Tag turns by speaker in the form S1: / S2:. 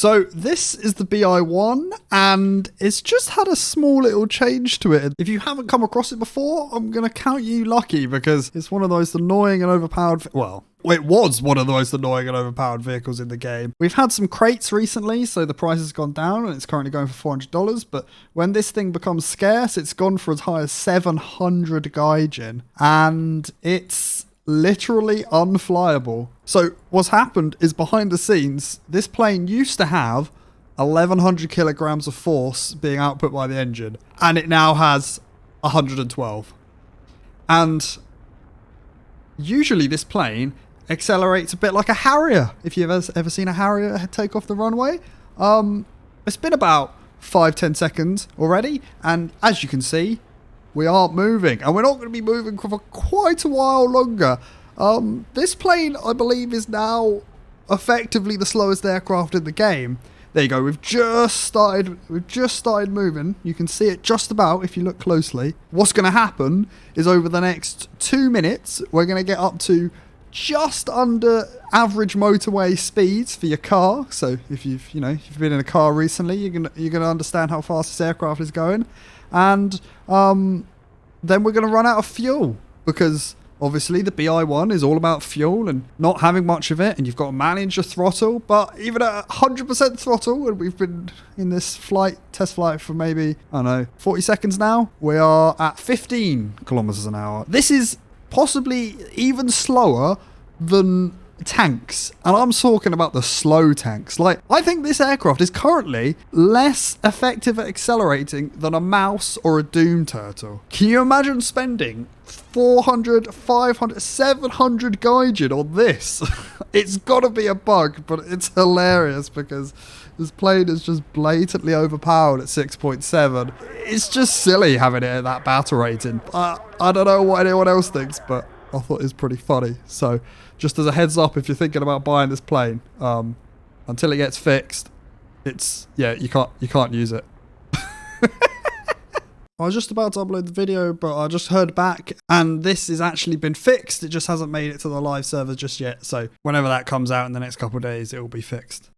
S1: So this is the BI1 and it's just had a small little change to it. If you haven't come across it before, I'm going to count you lucky because it's one of the most annoying and overpowered, well, it was one of the most annoying and overpowered vehicles in the game. We've had some crates recently, so the price has gone down and it's currently going for $400. But when this thing becomes scarce, it's gone for as high as 700 Gaijin. And it's literally unflyable. So what's happened is behind the scenes, this plane used to have 1,100 kilograms of force being output by the engine. And it now has 112. And usually this plane accelerates a bit like a Harrier. If you've ever seen a Harrier take off the runway, it's been about 5-10 seconds already, and as you can see, we aren't moving, and we're not going to be moving for quite a while longer. This plane, I believe, is now effectively the slowest aircraft in the game. There you go. We've just started moving. You can see it just about if you look closely. What's going to happen is over the next 2 minutes, we're going to get up to just under average motorway speeds for your car. So if you've been in a car recently, you're gonna understand how fast this aircraft is going. And then we're going to run out of fuel because obviously the BI1 is all about fuel and not having much of it, and you've got to manage your throttle. But even at 100% throttle, and we've been in this test flight for maybe, 40 seconds now, we are at 15 kilometers an hour. This is possibly even slower than tanks, and I'm talking about the slow tanks. Like, I think this aircraft is currently less effective at accelerating than a mouse or a Doom Turtle. Can you imagine spending 400, 500, 700 Gaijin on this? It's gotta be a bug, but it's hilarious because this plane is just blatantly overpowered at 6.7. It's just silly having it at that battle rating. I don't know what anyone else thinks, but I thought it was pretty funny. So just as a heads up, if you're thinking about buying this plane, until it gets fixed, you can't use it. I was just about to upload the video, but I just heard back and this has actually been fixed. It just hasn't made it to the live server just yet. So whenever that comes out in the next couple of days, it will be fixed.